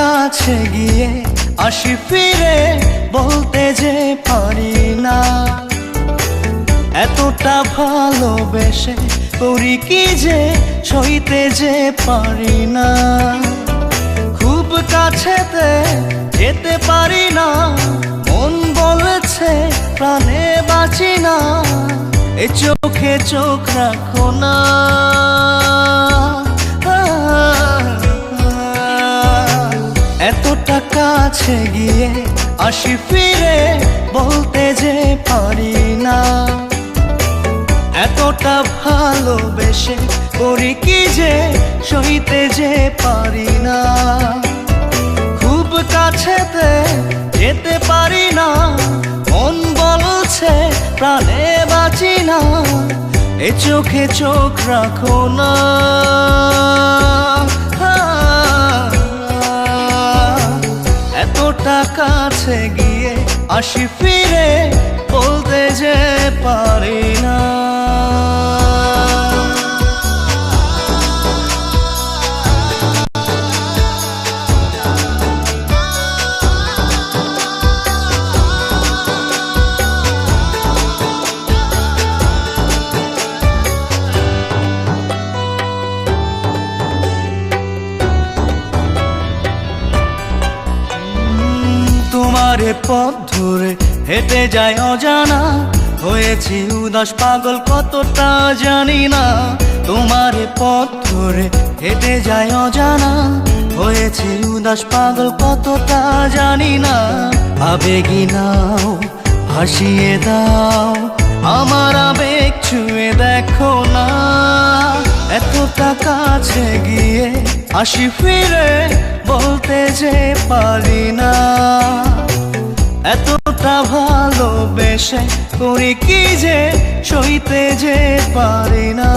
কাছে গিয়ে আসি ফিরে, বলতে যে পারি না এতটা ভালোবেসে করি কি যে সইতে যে পারি না। খুব কাছেতে যেতে পারি না, মন বলেছে প্রাণে বাঁচি না, এ চোখে চোখ রাখো না। এতটা কাছে গিয়ে আসি ফিরে, বলতে যে পারি না এতটা ভালোবেসে করি কি যে সইতে যে পারি না। খুব কাছেতে যেতে পারি না, মন বলছে প্রাণে বাঁচি না, এ চোখে চোখ রাখো না। এতটা কাছে গিয়ে আসি ফিরে, বলতে যে পারি না। তোমারে পথ ধরে হেঁটে যায় অজানা, হয়েছি উদাস পাগল কতটা জানি না। তোমারে পথ ধরে হেঁটে যায় অজানা, হয়েছি উদাস পাগল কতটা জানি না। আবেগী নাও ভাসিয়ে দাও, আমার আবেগ ছুঁয়ে দেখো না। এতটা কাছে গিয়ে আসি ফিরে, বলতে যে পারি না এতটা ভালোবেসে করি কি যে সইতে যে পারি না।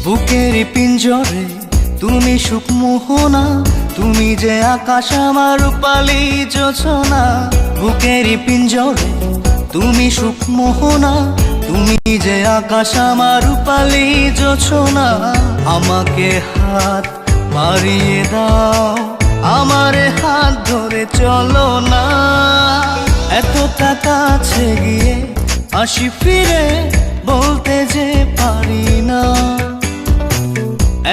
বুকের পিঞ্জরে তুমি সুখ মোহনা, তুমি যে আকাশ আমার রূপালী যোছনা। বুকের পিঞ্জরে তুমি সুখ মোহনা, তুমি যে আকাশ আমার রূপালী যোছনা। আমাকে হাত বাড়িয়ে দাও, আমার হাত ধরে চলো না। এতটা কাছে গিয়ে আসি ফিরে, বলতে যে পারি না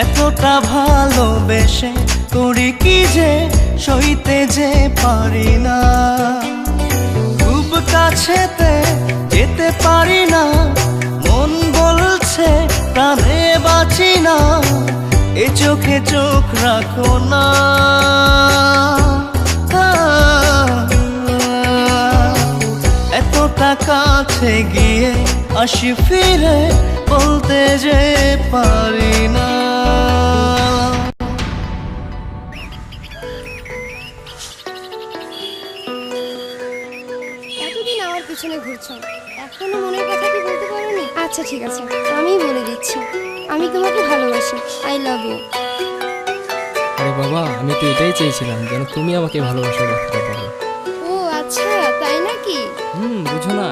এতটা ভালোবেসে করি কি যে সইতে যে পারি না। খুব কাছেতে যেতে পারি না, মন বলছে প্রাণে বাঁচি না, এ চোখে চোখ রাখো না। এতটা কাছে গিয়ে আসি ফিরে, বলতে যে পারি না। এতদিন আমার পিছনে ঘুরছো, এখনো মনের কথা কি বলতে পারোনি? আচ্ছা ঠিক আছে, আমিই বলে দিচ্ছি, আমি তোমাকে ভালোবাসি। I love you. আরে বাবা, আমি তো এটাই চেয়েছিলাম যেন তুমি আমাকে ভালোবাসার কথাটা বলো। ও আচ্ছা, তাই নাকি? বুঝো না।